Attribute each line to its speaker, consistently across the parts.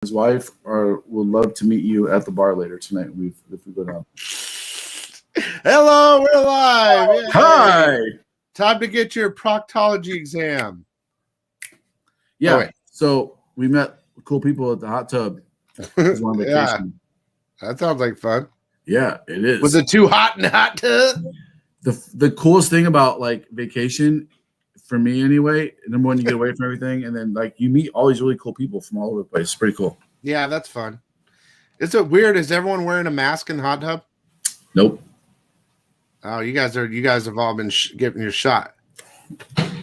Speaker 1: his wife would love to meet you at the bar later tonight. If we go down.
Speaker 2: Hello, we're live. Yay.
Speaker 1: Hi.
Speaker 2: Time to get your proctology exam.
Speaker 1: Yeah. So we met cool people at the hot tub. On vacation.
Speaker 2: Yeah. That sounds like fun.
Speaker 1: Yeah, it is.
Speaker 2: Was it too hot in the hot tub?
Speaker 1: The coolest thing about like vacation, for me anyway, number one, you get away from everything, and then like you meet all these really cool people from all over the place. It's pretty cool.
Speaker 2: Yeah, that's fun. Is it weird? Is everyone wearing a mask in the hot tub?
Speaker 1: Nope.
Speaker 2: Oh, you guys have all been getting your shot.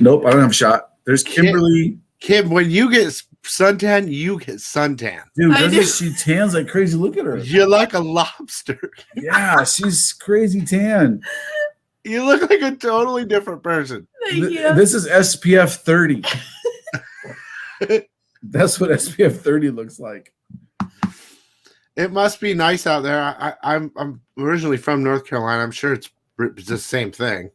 Speaker 1: Nope, I don't have a shot. There's Kimberly.
Speaker 2: Kim, when you get suntan, you get suntan.
Speaker 1: Dude, she tans like crazy. Look at her.
Speaker 2: You're like a lobster.
Speaker 1: Yeah, she's crazy tan.
Speaker 2: You look like a totally different person.
Speaker 3: Thank you.
Speaker 1: This is SPF 30. That's what SPF 30 looks like.
Speaker 2: It must be nice out there. I'm originally from North Carolina. I'm sure it's the same thing.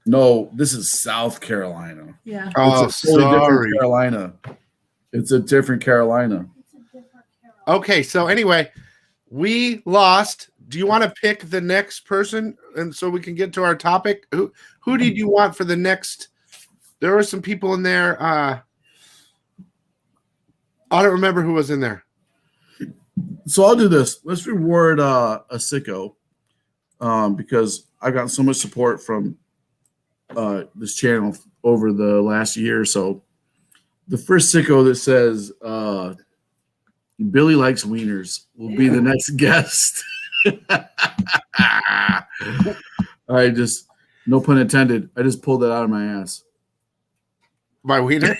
Speaker 1: No, this is South Carolina.
Speaker 3: Yeah.
Speaker 2: Oh,
Speaker 1: it's a totally
Speaker 2: sorry.
Speaker 1: different Carolina. It's a different Carolina.
Speaker 2: Okay, so anyway, we lost. Do you want to pick the next person, and so we can get to our topic? Who did you want for the next? There were some people in there. I don't remember who was in there.
Speaker 1: So I'll do this. Let's reward a sicko because I got so much support from this channel over the last year or so. The first sicko that says Billy likes wieners will be the next guest. I just, no pun intended, I just pulled that out of my ass.
Speaker 2: My wiener?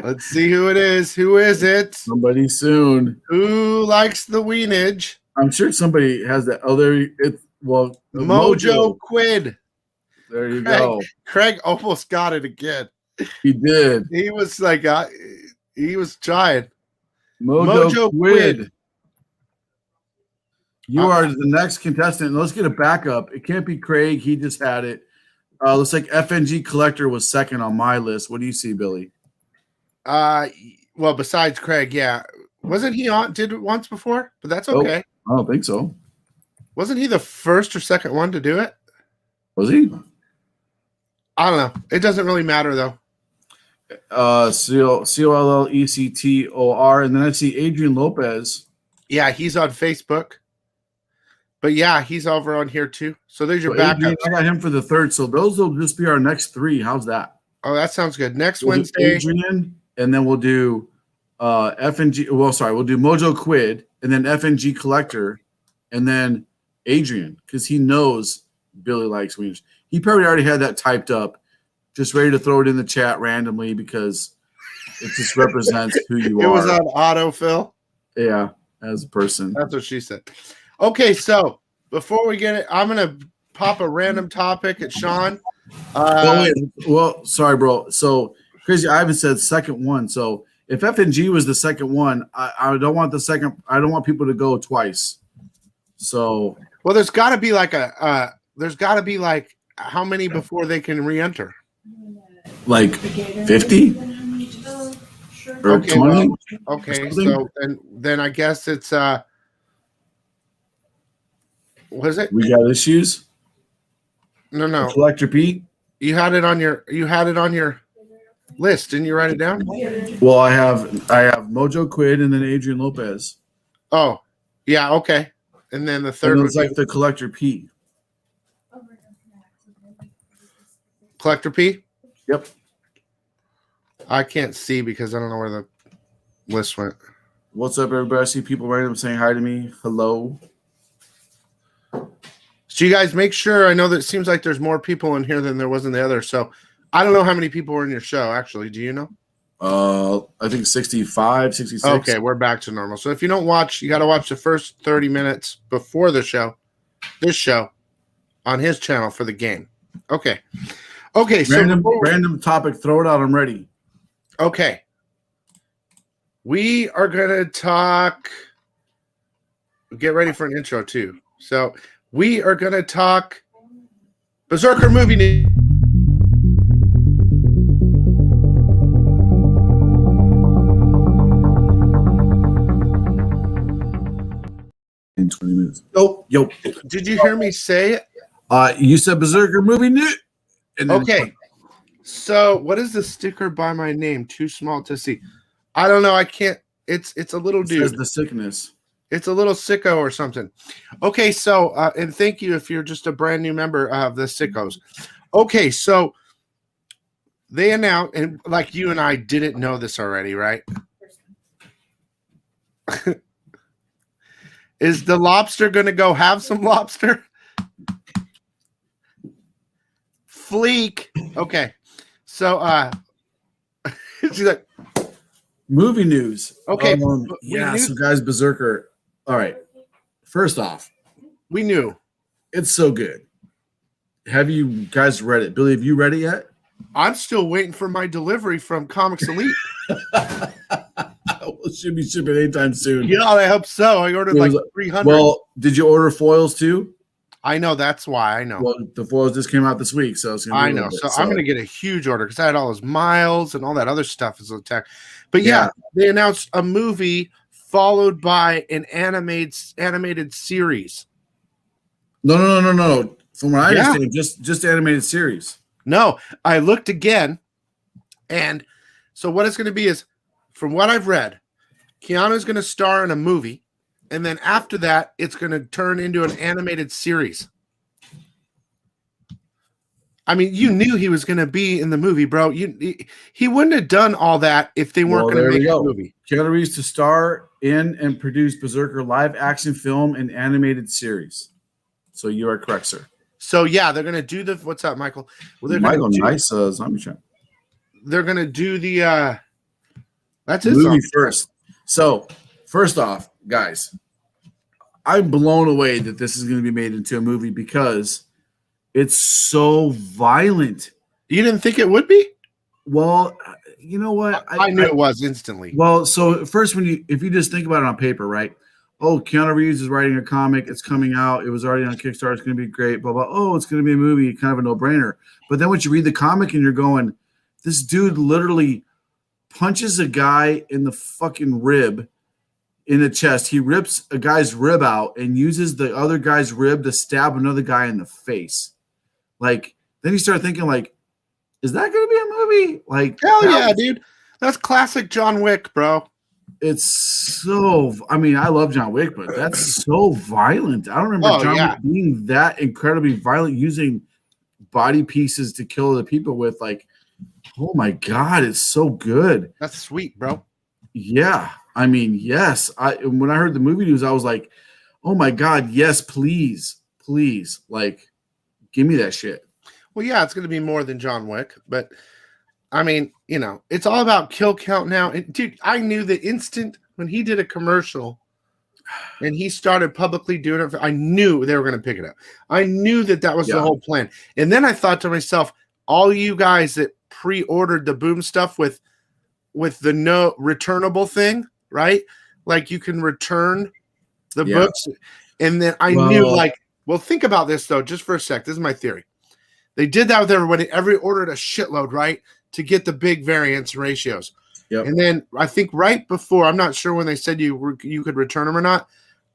Speaker 2: Let's see who it is. Who is it?
Speaker 1: Somebody soon.
Speaker 2: Who likes the wienage?
Speaker 1: I'm sure somebody has that. Oh, there it's
Speaker 2: Mojo Quid.
Speaker 1: There you go.
Speaker 2: Craig almost got it again.
Speaker 1: He did.
Speaker 2: He was like, he was trying.
Speaker 1: Mojo Quid. You are the next contestant. Let's get a backup. It can't be Craig. He just had it. Looks like FNG Collector was second on my list. What do you see, Billy?
Speaker 2: Well, besides Craig, yeah. Wasn't he on? Did it once before? But that's okay.
Speaker 1: I don't think so.
Speaker 2: Wasn't he the first or second one to do it?
Speaker 1: Was he?
Speaker 2: I don't know. It doesn't really matter, though.
Speaker 1: COLLECTOR. And then I see Adrian Lopez.
Speaker 2: Yeah, he's on Facebook. But yeah, he's over on here too. So there's your backup.
Speaker 1: I got him for the third. So those will just be our next three. How's that?
Speaker 2: Oh, that sounds good. Next
Speaker 1: We'll
Speaker 2: Wednesday.
Speaker 1: Adrian, and then we'll do FNG. Well, sorry, we'll do Mojo Quid, and then FNG Collector, and then Adrian, because he knows Billy likes wieners. He probably already had that typed up, just ready to throw it in the chat randomly because it just represents who you are.
Speaker 2: It was on autofill.
Speaker 1: Yeah, as a person.
Speaker 2: That's what she said. Okay, so before we get it, I'm gonna pop a random topic at Sean.
Speaker 1: Well, sorry, bro. So Crazy Ivan said second one. So if FNG was the second one, I don't want the second. I don't want people to go twice. So
Speaker 2: well, there's got to be like how many before they can re-enter?
Speaker 1: Like 50 or 20.
Speaker 2: Okay, so then I guess it's what is it?
Speaker 1: We got issues.
Speaker 2: No.
Speaker 1: Collector Pete.
Speaker 2: You had it on your list. Didn't you write it down?
Speaker 1: Well, I have Mojo Quid and then Adrian Lopez.
Speaker 2: Oh, yeah, okay. And then the third
Speaker 1: was like the Collector P.
Speaker 2: Collector P?
Speaker 1: Yep.
Speaker 2: I can't see because I don't know where the list went.
Speaker 1: What's up, everybody? I see people random saying hi to me. Hello.
Speaker 2: So you guys make sure, I know that it seems like there's more people in here than there was in the other. So I don't know how many people were in your show, actually. Do you know?
Speaker 1: I think 65, 66.
Speaker 2: Okay, we're back to normal. So if you don't watch, you got to watch the first 30 minutes before this show, on his channel for the game. Okay.
Speaker 1: Random topic, throw it out. I'm ready.
Speaker 2: Okay. We are going to talk. Get ready for an intro, too. So we are going to talk Berserker movie news.
Speaker 1: 20 minutes. Oh, yo.
Speaker 2: Did you hear me say it?
Speaker 1: You said Berserker movie new.
Speaker 2: Okay. So what is the sticker by my name? Too small to see. I don't know. I can't. It's a little dude.
Speaker 1: Says the sickness.
Speaker 2: It's a little sicko or something. Okay, so and thank you if you're just a brand new member of the sickos. Okay, so they announced, and like you and I didn't know this already, right? Is the lobster going to go have some lobster? Fleek. Okay. So she's like
Speaker 1: movie news.
Speaker 2: Okay.
Speaker 1: Yeah, so guys, Berserker. All right. First off,
Speaker 2: we knew
Speaker 1: it's so good. Have you guys read it? Billy, have you read it yet?
Speaker 2: I'm still waiting for my delivery from Comics Elite.
Speaker 1: It should be shipping anytime soon.
Speaker 2: Yeah, I hope so. I ordered like 300.
Speaker 1: Well, did you order foils too?
Speaker 2: I know, that's why. I know.
Speaker 1: Well, the foils just came out this week, so it's gonna be
Speaker 2: I'm gonna get a huge order because I had all those miles and all that other stuff as a tech. But yeah, they announced a movie followed by an animated series.
Speaker 1: No. From what I understand, just animated series.
Speaker 2: No, I looked again, and so what it's going to be is, from what I've read, Keanu's going to star in a movie, and then after that, it's going to turn into an animated series. I mean, you knew he was going to be in the movie, bro. He wouldn't have done all that if they weren't going to make a movie.
Speaker 1: Keanu Reeves to star in and produce Berserker live action film and animated series. So you are correct, sir.
Speaker 2: So yeah, they're going to do the what's up, Michael?
Speaker 1: Well, they're Michael, nice zombie chat.
Speaker 2: They're going to do the that's his
Speaker 1: movie first. So first off, guys, I'm blown away that this is going to be made into a movie because it's so violent.
Speaker 2: You didn't think it would be?
Speaker 1: Well, you know what?
Speaker 2: I knew it was instantly.
Speaker 1: Well, so first, if you just think about it on paper, right? Oh, Keanu Reeves is writing a comic. It's coming out. It was already on Kickstarter. It's going to be great. Blah, blah. Oh, it's going to be a movie. Kind of a no-brainer. But then once you read the comic and you're going, this dude literally punches a guy in the fucking rib in the chest. He rips a guy's rib out and uses the other guy's rib to stab another guy in the face. Like, then you start thinking, like, is that going to be a movie? Like,
Speaker 2: hell yeah, dude. That's classic John Wick, bro.
Speaker 1: It's so, I mean, I love John Wick, but that's so violent. I don't remember John Wick being that incredibly violent, using body pieces to kill the people with. Like, oh my God, it's so good.
Speaker 2: That's sweet, bro.
Speaker 1: Yeah. I mean, yes. When I heard the movie news, I was like, oh my God, yes, please. Like, give me that shit.
Speaker 2: Well, yeah, it's going to be more than John Wick, but I mean, you know, it's all about kill count now. And dude, I knew the instant when he did a commercial and he started publicly doing it, I knew they were going to pick it up. I knew that was the whole plan. And then I thought to myself, all you guys that pre-ordered the Boom stuff with the no returnable thing, right? Like you can return the books. And then I knew, like, well, think about this though, just for a sec. This is my theory. They did that with everybody. Everybody ordered a shitload, right? To get the big variance ratios. Yep. And then I think right before, I'm not sure when they said you could return them or not.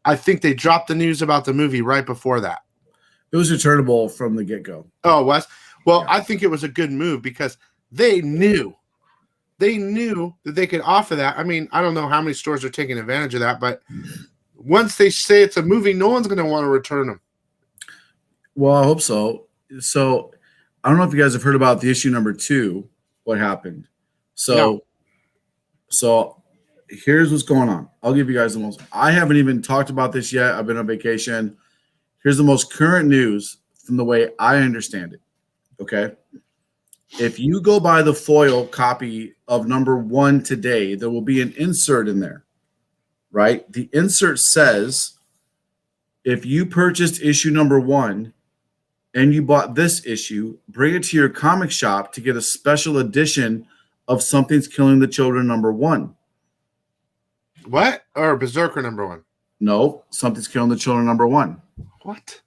Speaker 2: I think they dropped the news about the movie right before that.
Speaker 1: It was returnable from the get-go.
Speaker 2: Oh, it was? Well, I think it was a good move because they knew that they could offer that. I mean, I don't know how many stores are taking advantage of that, but once they say it's a movie, no one's going to want to return them.
Speaker 1: Well, I hope so. So I don't know if you guys have heard about the issue number 2. What happened? So here's what's going on. I'll give you guys the most. I haven't even talked about this yet. I've been on vacation. Here's the most current news from the way I understand it. Okay. If you go buy the foil copy of number 1 today, there will be an insert in there, right? The insert says, if you purchased issue number 1 and you bought this issue, bring it to your comic shop to get a special edition of Something's Killing the Children number 1.
Speaker 2: What? Or Berserker number 1?
Speaker 1: No, Something's Killing the Children number 1.
Speaker 2: What?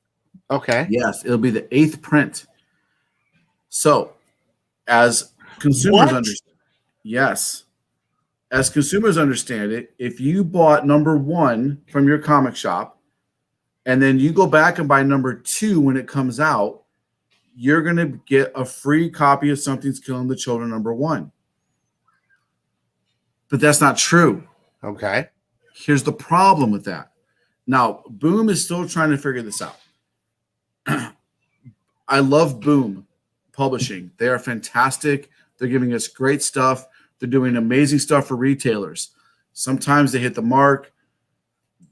Speaker 2: Okay.
Speaker 1: Yes, it'll be the 8th print. So, as consumers understand, yes, as consumers understand it, if you bought number 1 from your comic shop, and then you go back and buy number 2 when it comes out, you're going to get a free copy of Something's Killing the Children number 1. But that's not true.
Speaker 2: Okay.
Speaker 1: Here's the problem with that. Now, Boom is still trying to figure this out. I love Boom Publishing. They are fantastic. They're giving us great stuff. They're doing amazing stuff for retailers. Sometimes they hit the mark.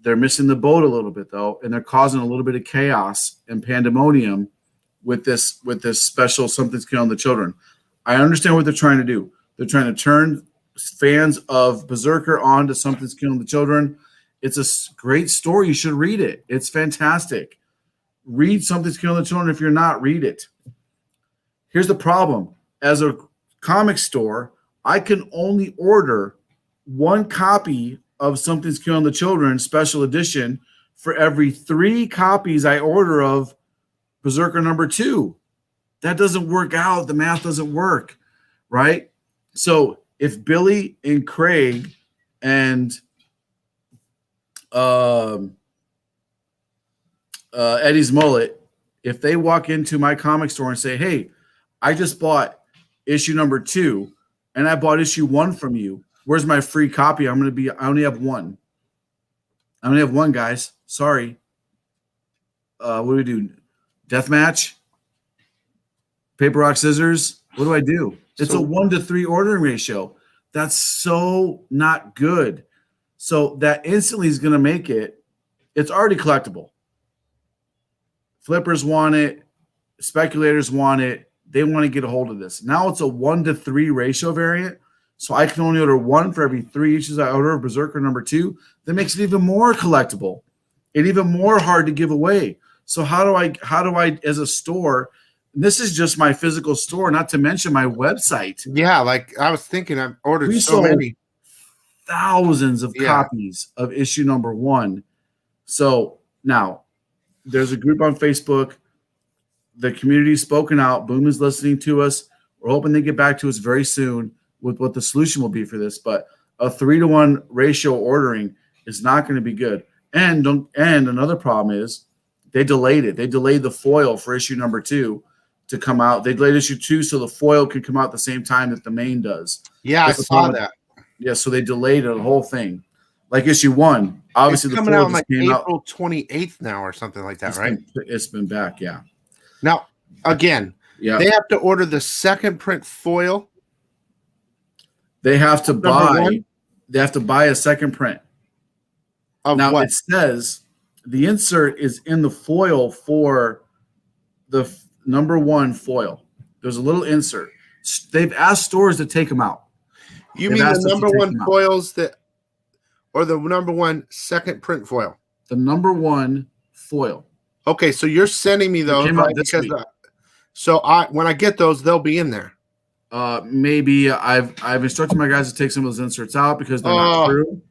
Speaker 1: They're missing the boat a little bit, though, and they're causing a little bit of chaos and pandemonium with this special Something's Killing the Children. I understand what they're trying to do. They're trying to turn fans of Berserker on to Something's Killing the Children. It's a great story. You should read it. It's fantastic. Read Something's Killing the Children. If you're not, read it. Here's the problem. As a comic store, I can only order 1 copy of Something's Killing the Children special edition for every 3 copies I order of Berserker number 2. That doesn't work out. The math doesn't work, right? So if Billy and Craig and Eddie's Mullet, if they walk into my comic store and say, hey, I just bought issue number 2 and I bought issue 1 from you, where's my free copy? I only have 1. I only have 1, guys. Sorry. What do we do? Deathmatch? Paper, rock, scissors? What do I do? It's a 1-to-3 ordering ratio. That's so not good. So that instantly is going to make it. It's already collectible. Flippers want it. Speculators want it. They want to get a hold of this. Now it's a 1-to-3 ratio variant. So I can only order 1 for every 3 issues I order of Berserker number 2. That makes it even more collectible and even more hard to give away. So how do I as a store, and this is just my physical store, not to mention my website.
Speaker 2: Yeah, like I was thinking, I've ordered so many.
Speaker 1: Thousands of copies of issue number 1. So now there's a group on Facebook. The community's spoken out. Boom is listening to us. We're hoping they get back to us very soon with what the solution will be for this. But a 3-to-1 ratio ordering is not going to be good. And another problem is they delayed it. They delayed the foil for issue number 2 to come out. They delayed issue 2 so the foil can come out at the same time that the main does.
Speaker 2: Yeah,
Speaker 1: That's
Speaker 2: I saw that.
Speaker 1: Yeah, so they delayed the whole thing. Like issue 1, obviously
Speaker 2: it's
Speaker 1: the
Speaker 2: coming
Speaker 1: foil
Speaker 2: out like
Speaker 1: came
Speaker 2: April 28th now or something like that, right?
Speaker 1: It's been back, yeah.
Speaker 2: Now, again,
Speaker 1: Yeah.
Speaker 2: they have to order the second print foil.
Speaker 1: They have to buy.
Speaker 2: 1?
Speaker 1: They have to buy a second print.
Speaker 2: Of
Speaker 1: Now
Speaker 2: what?
Speaker 1: it says the insert is in the foil for the number 1 foil. There's a little insert. They've asked stores to take them out.
Speaker 2: You
Speaker 1: They've
Speaker 2: mean
Speaker 1: asked
Speaker 2: the
Speaker 1: us to
Speaker 2: number
Speaker 1: take
Speaker 2: 1
Speaker 1: them out.
Speaker 2: foils or the number 1 second print foil?
Speaker 1: The number 1 foil.
Speaker 2: Okay, so you're sending me those,
Speaker 1: came out
Speaker 2: right?
Speaker 1: this
Speaker 2: Because
Speaker 1: week.
Speaker 2: when I get those, they'll be in there.
Speaker 1: Maybe I've instructed my guys to take some of those inserts out because they're not true.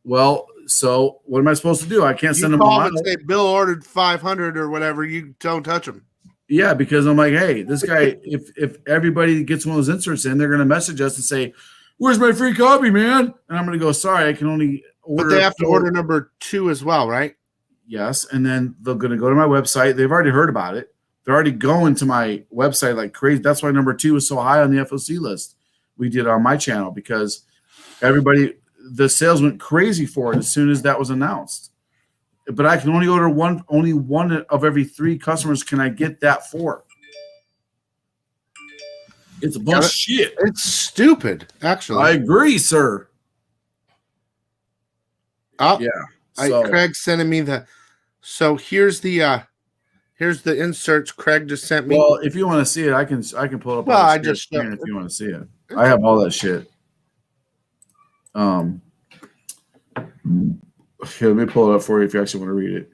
Speaker 1: Well, so what am I supposed to do? I can't send them
Speaker 2: call
Speaker 1: on.
Speaker 2: and say Bill ordered 500 or whatever. You don't touch them.
Speaker 1: Yeah, because I'm like, hey, this guy, if everybody gets one of those inserts in, they're going to message us and say, where's my free copy, man? And I'm going to go, sorry, I can only order.
Speaker 2: But they have to order number 2 as well, right?
Speaker 1: Yes, and then they're going to go to my website. They've already heard about it. They're already going to my website like crazy. That's why number 2 was so high on the FOC list we did on my channel, because the sales went crazy for it as soon as that was announced. But I can only order only 1 of every 3 customers can I get that for. It's a bunch of shit.
Speaker 2: It's stupid, actually.
Speaker 1: I agree, sir.
Speaker 2: Oh,
Speaker 1: yeah.
Speaker 2: Craig sending me the. So here's the inserts Craig just sent me.
Speaker 1: Well, if you want to see it, I can pull it up.
Speaker 2: Well,
Speaker 1: on
Speaker 2: I
Speaker 1: the
Speaker 2: just
Speaker 1: screen if you want to see it. I have all that shit. Here, let me pull it up for you if you actually want to read it.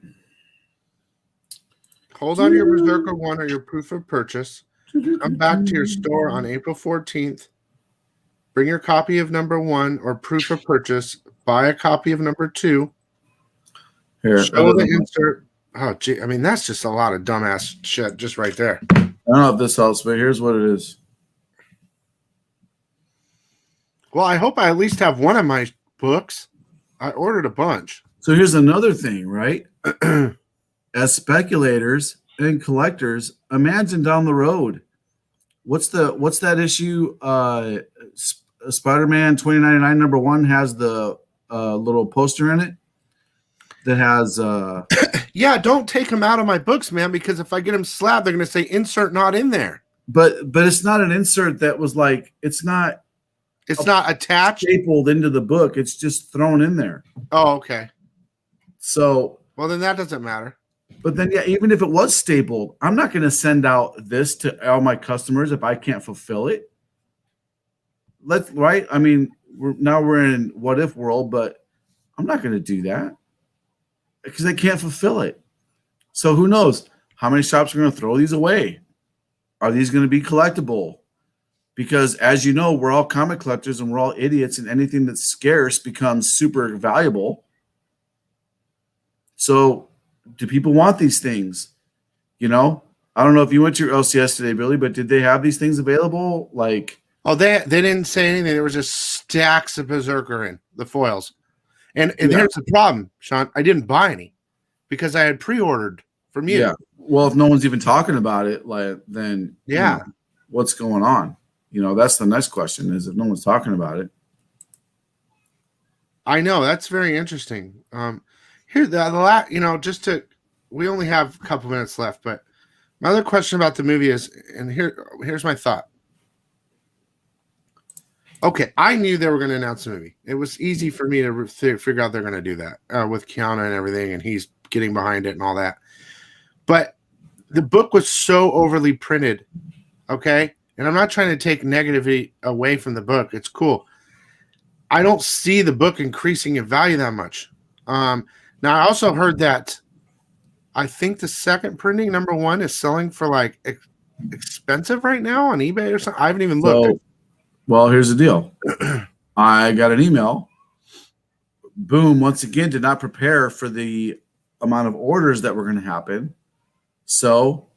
Speaker 2: Hold on to your Berserker 1 or your proof of purchase. Come back to your store on April 14th. Bring your copy of number 1 or proof of purchase. Buy a copy of number 2.
Speaker 1: Here,
Speaker 2: show the insert. Oh, gee. I mean, that's just a lot of dumbass shit just right there.
Speaker 1: I don't know if this helps, but here's what it is.
Speaker 2: Well, I hope I at least have one of my books. I ordered a bunch.
Speaker 1: So here's another thing, right? as speculators and collectors, imagine down the road. What's that issue? Spider-Man 2099 #1 has the little poster in it that has
Speaker 2: Yeah, don't take them out of my books, man, because if I get them slabbed, they're going to say insert not in there.
Speaker 1: but it's not an insert that was like it's not
Speaker 2: attached,
Speaker 1: stapled into the book. It's just thrown in there.
Speaker 2: Oh, okay.
Speaker 1: So
Speaker 2: well, then that doesn't matter.
Speaker 1: But then, yeah, even if it was stapled, I'm not going to send out this to all my customers if I can't fulfill it. Right? I mean, we're in what if world, but I'm not going to do that because they can't fulfill it. So who knows how many shops are going to throw these away? Are these going to be collectible? Because as you know, we're all comic collectors and we're all idiots, and anything that's scarce becomes super valuable. So do people want these things? You know, I don't know if you went to your LCS today, Billy, but did they have these things available? Like,
Speaker 2: oh, they didn't say anything. There was just stacks of Berserker in the foils, and here's the problem, Sean. I didn't buy any because I had pre-ordered from you.
Speaker 1: Yeah. Well, if no one's even talking about it, then
Speaker 2: yeah,
Speaker 1: you know, what's going on? You know, that's the next question: is if no one's talking about it.
Speaker 2: I know that's very interesting. Here, we only have a couple minutes left, but my other question about the movie is, and here's my thought. Okay, I knew they were going to announce the movie. It was easy for me to figure out they're going to do that with Keanu and everything, and he's getting behind it and all that. But the book was so overly printed, okay? And I'm not trying to take negativity away from the book. It's cool. I don't see the book increasing in value that much. Now, I also heard that I think the second printing, #1, is selling for like expensive right now on eBay or something. I haven't even looked.
Speaker 1: Well, here's the deal. I got an email. Boom, once again, did not prepare for the amount of orders that were going to happen. So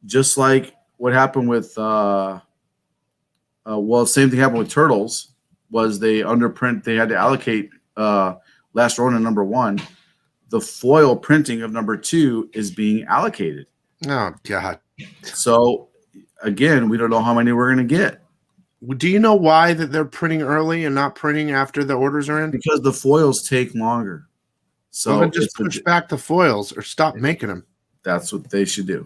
Speaker 1: just like what happened with, same thing happened with Turtles, was they underprint, they had to allocate Last Ronin #1. The foil printing of #2 is being allocated.
Speaker 2: Oh, God.
Speaker 1: So, again, we don't know how many we're going to get.
Speaker 2: Do you know why that they're printing early and not printing after the orders are in?
Speaker 1: Because the foils take longer. So
Speaker 2: then just push back the foils or stop making them.
Speaker 1: That's what they should do.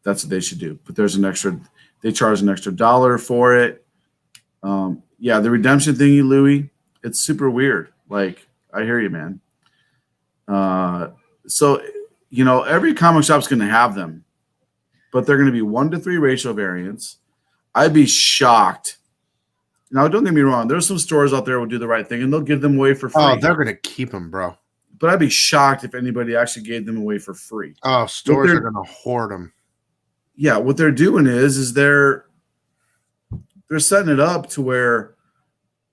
Speaker 1: That's what they should do. But there's they charge an extra $1 for it. Yeah, the redemption thingy, Louis, it's super weird. Like, I hear you, man. So, you know, every comic shop's going to have them, but they're going to be 1-to-3 ratio variants. I'd be shocked. Now, don't get me wrong. There's some stores out there will do the right thing, and they'll give them away for free.
Speaker 2: Oh, they're going to keep them, bro.
Speaker 1: But I'd be shocked if anybody actually gave them away for free.
Speaker 2: Oh, stores are going to hoard them.
Speaker 1: Yeah, what they're doing is they're setting it up to where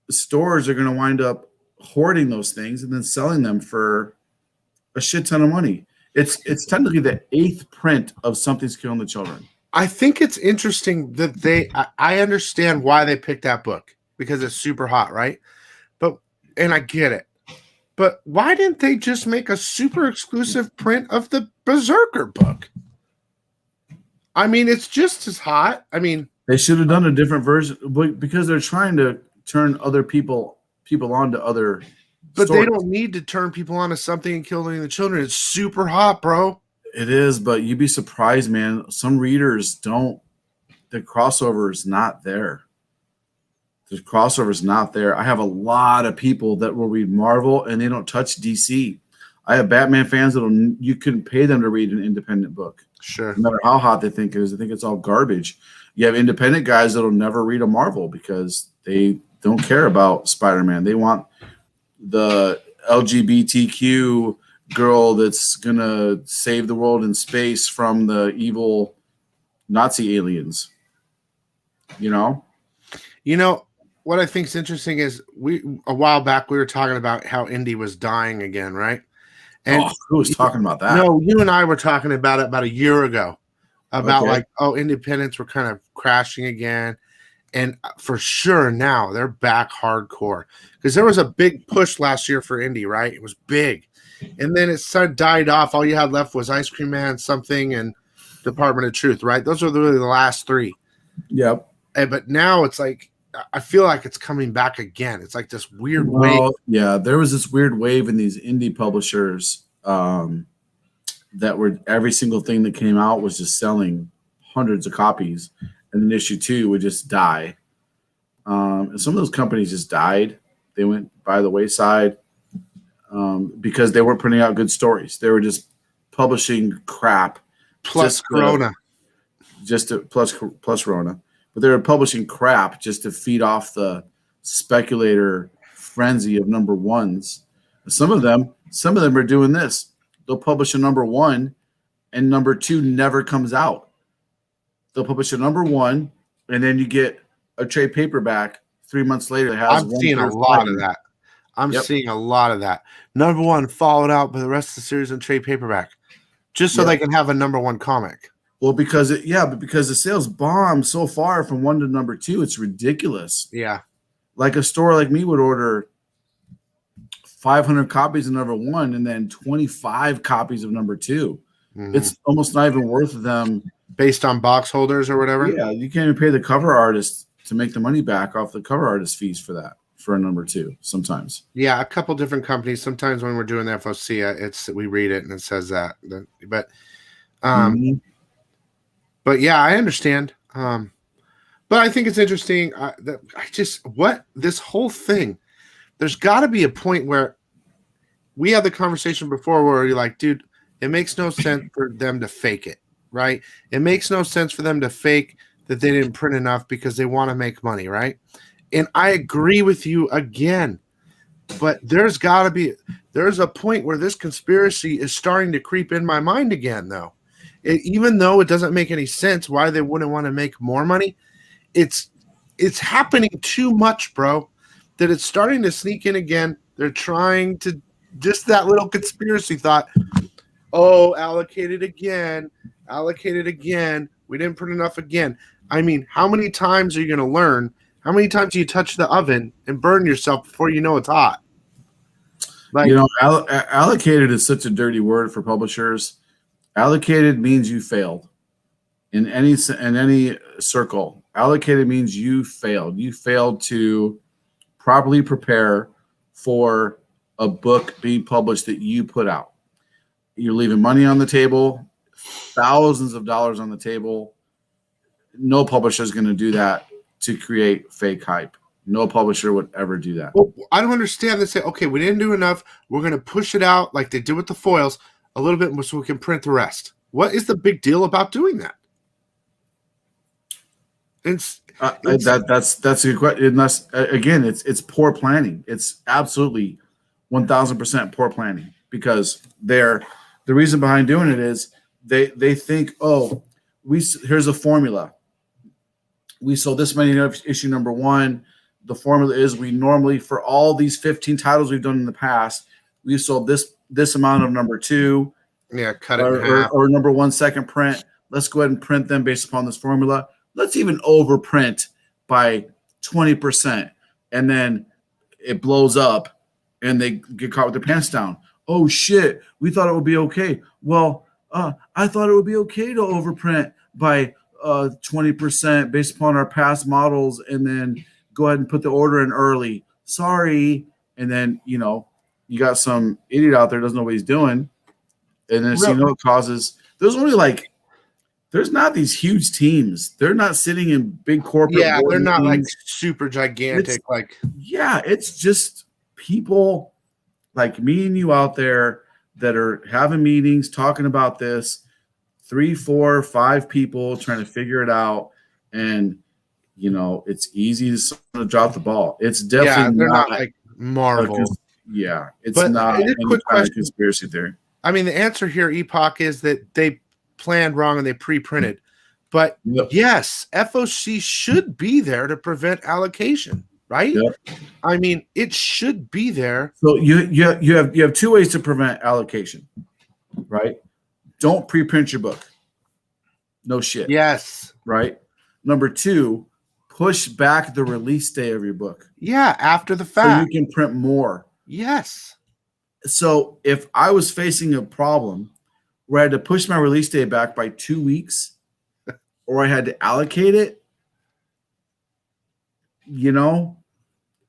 Speaker 1: the stores are going to wind up hoarding those things and then selling them for a shit ton of money. It's technically the 8th print of Something's Killing the Children.
Speaker 2: I think it's interesting that I understand why they picked that book because it's super hot, right? And I get it. But why didn't they just make a super exclusive print of the Berserker book? I mean, it's just as hot. I mean,
Speaker 1: they should have done a different version because they're trying to turn other people on to other
Speaker 2: But
Speaker 1: stories.
Speaker 2: They don't need to turn people on to Something and Killing the Children. It's super hot, bro.
Speaker 1: It is, but you'd be surprised, man. Some readers don't. The crossover is not there. The crossover is not there. I have a lot of people that will read Marvel and they don't touch DC. I have Batman fans you couldn't pay them to read an independent book.
Speaker 2: Sure.
Speaker 1: No matter how hot they think it is, they think it's all garbage. You have independent guys that'll never read a Marvel because they don't care about Spider-Man. They want the LGBTQ girl that's gonna save the world in space from the evil Nazi aliens. You know
Speaker 2: what I think is interesting is a while back we were talking about how indie was dying again, right? And
Speaker 1: who was talking about that?
Speaker 2: No, you and I were talking about it about a year ago about independents were kind of crashing again. And for sure now they're back hardcore because there was a big push last year for indie, right? It was big. and then it started died off. All you had left was Ice Cream Man, something, and Department of Truth, right? Those are really the last three.
Speaker 1: Yep.
Speaker 2: But now it's like I feel like it's coming back again. It's like this weird wave.
Speaker 1: Yeah, there was this weird wave in these indie publishers that were every single thing that came out was just selling hundreds of copies, and then issue 2 would just die. And some of those companies just died. They went by the wayside because they weren't putting out good stories. They were just publishing crap.
Speaker 2: Plus Corona.
Speaker 1: Plus Rona. But they were publishing crap just to feed off the speculator frenzy of number ones. Some of them are doing this. They'll publish a number 1 and number 2 never comes out. They'll publish a number 1 and then you get a trade paperback 3 months later.
Speaker 2: I'm seeing a lot of that. I'm seeing a lot of that. Number 1 followed out by the rest of the series in trade paperback, just so they can have a number 1 comic.
Speaker 1: Well, because the sales bomb so far from 1 to number 2, it's ridiculous.
Speaker 2: Yeah,
Speaker 1: like a store like me would order 500 copies of number 1 and then 25 copies of number 2. Mm-hmm. It's almost not even worth them
Speaker 2: based on box holders or whatever.
Speaker 1: Yeah, you can't even pay the cover artist to make the money back off the cover artist fees for that. For a number 2 sometimes.
Speaker 2: Yeah, a couple different companies. Sometimes when we're doing the FOC, we read it and it says that. But but yeah, I understand. But I think it's interesting. This whole thing, there's got to be a point where we had the conversation before where you're like, dude, it makes no sense for them to fake it, right? It makes no sense for them to fake that they didn't print enough because they want to make money, right? And I agree with you again, but there's a point where this conspiracy is starting to creep in my mind again, though. Even though it doesn't make any sense why they wouldn't want to make more money, it's happening too much, bro, that it's starting to sneak in again. They're trying to just that little conspiracy thought, allocated again. We didn't print enough again. I mean, how many times are you going to learn? How many times do you touch the oven and burn yourself before you know it's hot?
Speaker 1: Allocated is such a dirty word for publishers. Allocated means you failed in any circle. Allocated means you failed. You failed to properly prepare for a book being published that you put out. You're leaving money on the table, thousands of dollars on the table. No publisher is going to do that to create fake hype. No publisher would ever do that.
Speaker 2: Well, I don't understand. They say, okay, we didn't do enough. We're going to push it out like they did with the foils a little bit so we can print the rest. What is the big deal about doing that? That's a good question. Again, it's poor planning. It's absolutely 1,000% poor planning because the reason behind doing it is they think, here's a formula. We sold this many issue number 1. The formula is we normally, for all these 15 titles we've done in the past, we sold this amount of number 2. Yeah, cut it in half.
Speaker 1: Or number 1 second print. Let's go ahead and print them based upon this formula. Let's even overprint by 20%. And then it blows up and they get caught with their pants down. Oh, shit. We thought it would be okay. Well, I thought it would be okay to overprint by 20% based upon our past models and then go ahead and put the order in early. Sorry. And then, you got some idiot out there doesn't know what he's doing. And then it causes there's not these huge teams. They're not sitting in big corporate.
Speaker 2: Yeah, they're not like super gigantic.
Speaker 1: It's just people like me and you out there that are having meetings, talking about this, 3, 4, 5 people trying to figure it out. And, it's easy to drop the ball. It's definitely
Speaker 2: they're not like Marvel.
Speaker 1: It's not any kind of conspiracy theory.
Speaker 2: I mean, the answer here, Epoch, is that they planned wrong and they pre-printed. But yes, FOC should be there to prevent allocation, right? Yep. I mean, it should be there.
Speaker 1: So you have 2 ways to prevent allocation, right? Don't pre-print your book. No shit.
Speaker 2: Yes.
Speaker 1: Right? Number 2, push back the release day of your book.
Speaker 2: Yeah, after the fact.
Speaker 1: So you can print more.
Speaker 2: Yes.
Speaker 1: So if I was facing a problem where I had to push my release date back by 2 weeks, or I had to allocate it, you know,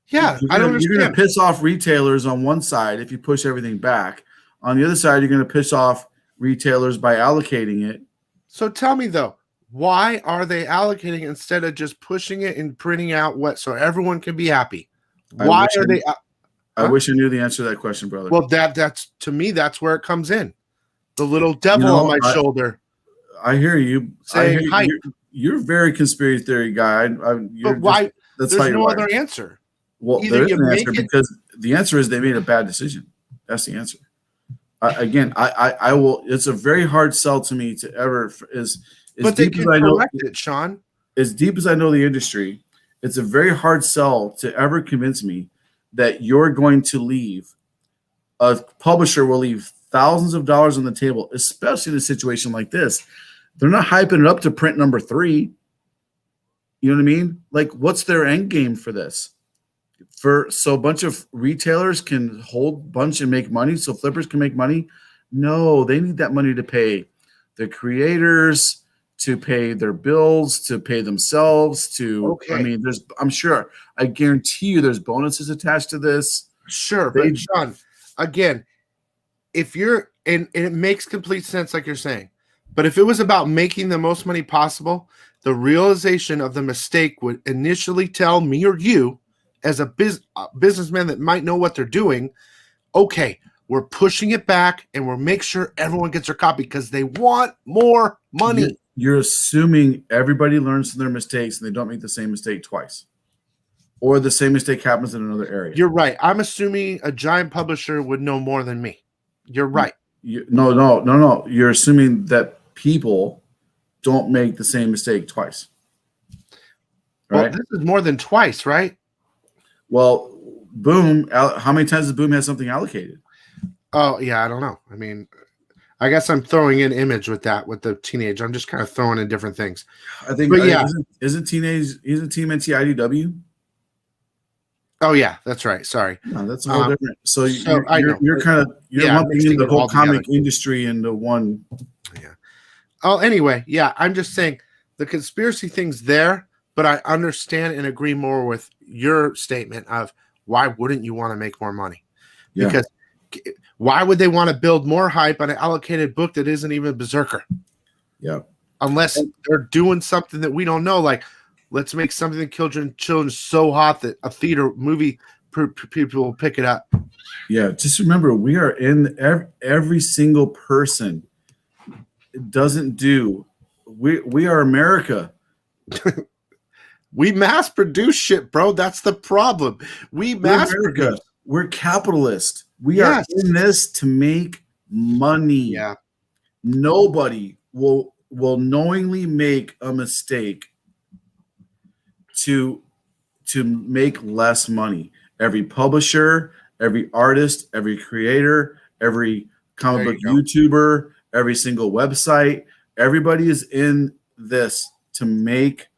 Speaker 2: Yeah, I don't
Speaker 1: you're gonna
Speaker 2: understand.
Speaker 1: piss off retailers on one side if you push everything back. On the other side, you're gonna piss off retailers by allocating it.
Speaker 2: So tell me though, why are they allocating instead of just pushing it and printing out what so everyone can be happy? Why are they?
Speaker 1: I wish I knew the answer to that question, brother.
Speaker 2: Well, that's to me, that's where it comes in. The little devil on my shoulder.
Speaker 1: I hear you.
Speaker 2: Saying hype.
Speaker 1: You're a very conspiracy theory guy.
Speaker 2: But why? There's no other answer.
Speaker 1: Well, there is an answer because the answer is they made a bad decision. That's the answer. I will. It's a very hard sell to me to ever
Speaker 2: but they can correct it, Sean.
Speaker 1: As deep as I know the industry, it's a very hard sell to ever convince me that you're going to leave. A publisher will leave thousands of dollars on the table, especially in a situation like this. They're not hyping it up to print number 3. You know what I mean? Like, what's their end game for this? So a bunch of retailers can hold a bunch and make money, so flippers can make money? No, they need that money to pay the creators, to pay their bills, to pay themselves,
Speaker 2: Okay.
Speaker 1: I mean, I guarantee you there's bonuses attached to this.
Speaker 2: Sure, but Sean, again, if you're and it makes complete sense, like you're saying, but if it was about making the most money possible, the realization of the mistake would initially tell me or you, as a businessman that might know what they're doing, okay, we're pushing it back and we'll make sure everyone gets their copy because they want more money.
Speaker 1: You're assuming everybody learns from their mistakes and they don't make the same mistake twice. Or the same mistake happens in another area.
Speaker 2: You're right. I'm assuming a giant publisher would know more than me. You're right.
Speaker 1: No. You're assuming that people don't make the same mistake twice.
Speaker 2: Well, this is more than twice, right?
Speaker 1: Well, Boom, how many times does Boom have something allocated?
Speaker 2: Oh, yeah, I don't know. I mean, I guess I'm throwing in Image with the teenage. I'm just kind of throwing in different things.
Speaker 1: I think, but yeah, isn't Team NT IDW?
Speaker 2: Oh yeah, that's right. Sorry,
Speaker 1: no, that's a whole different. So you're lumping in the whole comic industry into one.
Speaker 2: Yeah. Oh, anyway, yeah, I'm just saying the conspiracy thing's there, but I understand and agree more with your statement of why wouldn't you want to make more money?
Speaker 1: Yeah.
Speaker 2: Because why would they want to build more hype on an allocated book that isn't even Berserker?
Speaker 1: Yeah.
Speaker 2: Unless they're doing something that we don't know, like let's make something that children so hot that a theater movie people will pick it up.
Speaker 1: Yeah, just remember we are in every single person doesn't do. We are America.
Speaker 2: We mass produce shit, bro. That's the problem. We mass produce.
Speaker 1: We're capitalist. We are in this to make money.
Speaker 2: Yeah.
Speaker 1: Nobody will knowingly make a mistake to make less money. Every publisher, every artist, every creator, every comic book YouTuber, every single website, everybody is in this to make.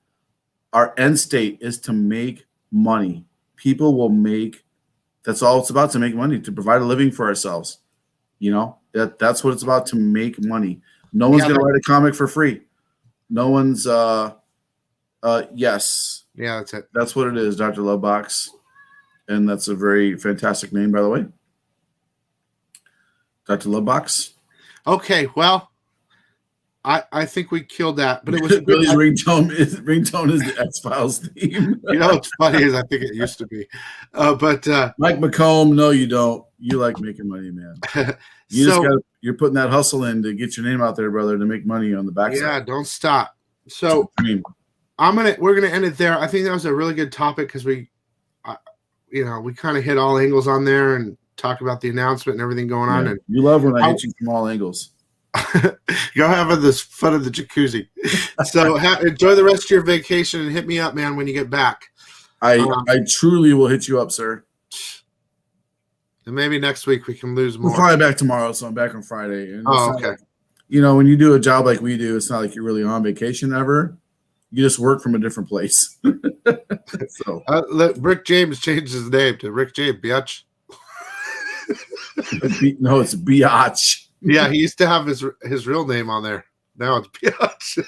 Speaker 1: Our end state is to make money. People will make. That's all it's about, to make money, to provide a living for ourselves. You know, that's what it's about, to make money. No one's going to write a comic for free. No one's yes.
Speaker 2: Yeah, that's it.
Speaker 1: That's what it is, Dr. Lovebox. And that's a very fantastic name, by the way. Dr. Lovebox.
Speaker 2: Okay, well, I think we killed that, but it was
Speaker 1: Billy's ringtone is the X-Files theme.
Speaker 2: You know what's funny is I think it used to be. But
Speaker 1: Mike McComb, no, you don't. You like making money, man. You're putting that hustle in to get your name out there, brother, to make money on the backside.
Speaker 2: Yeah, don't stop. So we're gonna end it there. I think that was a really good topic because we kind of hit all angles on there and talk about the announcement and everything going on. And
Speaker 1: you love when I hit you from all angles.
Speaker 2: Go have this fun of the jacuzzi. So enjoy the rest of your vacation and hit me up, man, when you get back.
Speaker 1: I truly will hit you up, sir.
Speaker 2: And maybe next week we can lose more.
Speaker 1: We're probably back tomorrow, so I'm back on Friday. And
Speaker 2: okay.
Speaker 1: Like, when you do a job like we do, it's not like you're really on vacation ever. You just work from a different place.
Speaker 2: So Rick James changed his name to Rick James, biatch.
Speaker 1: No, it's Biatch.
Speaker 2: Yeah, he used to have his real name on there. Now it's Biatch.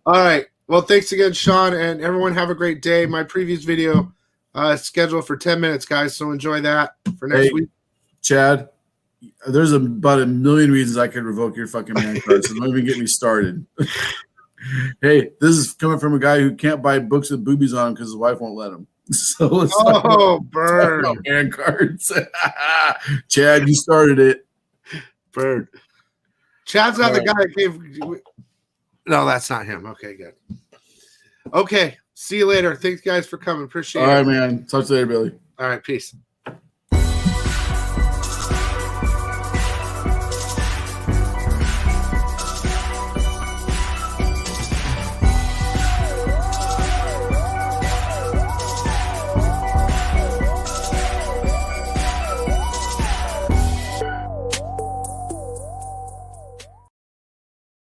Speaker 2: All right. Well, thanks again, Sean, and everyone have a great day. My previous video is scheduled for 10 minutes, guys, so enjoy that for next week.
Speaker 1: Chad, there's about a million reasons I could revoke your fucking man card, so don't even get me started. Hey, this is coming from a guy who can't buy books with boobies on him because his wife won't let him. So let's
Speaker 2: burn
Speaker 1: man cards. Chad, you started it.
Speaker 2: Burn. Chad's not the guy that gave. No, that's not him. Okay, good. Okay, see you later. Thanks, guys, for coming. Appreciate it.
Speaker 1: All right, man. Talk to you later, Billy.
Speaker 2: All right, peace.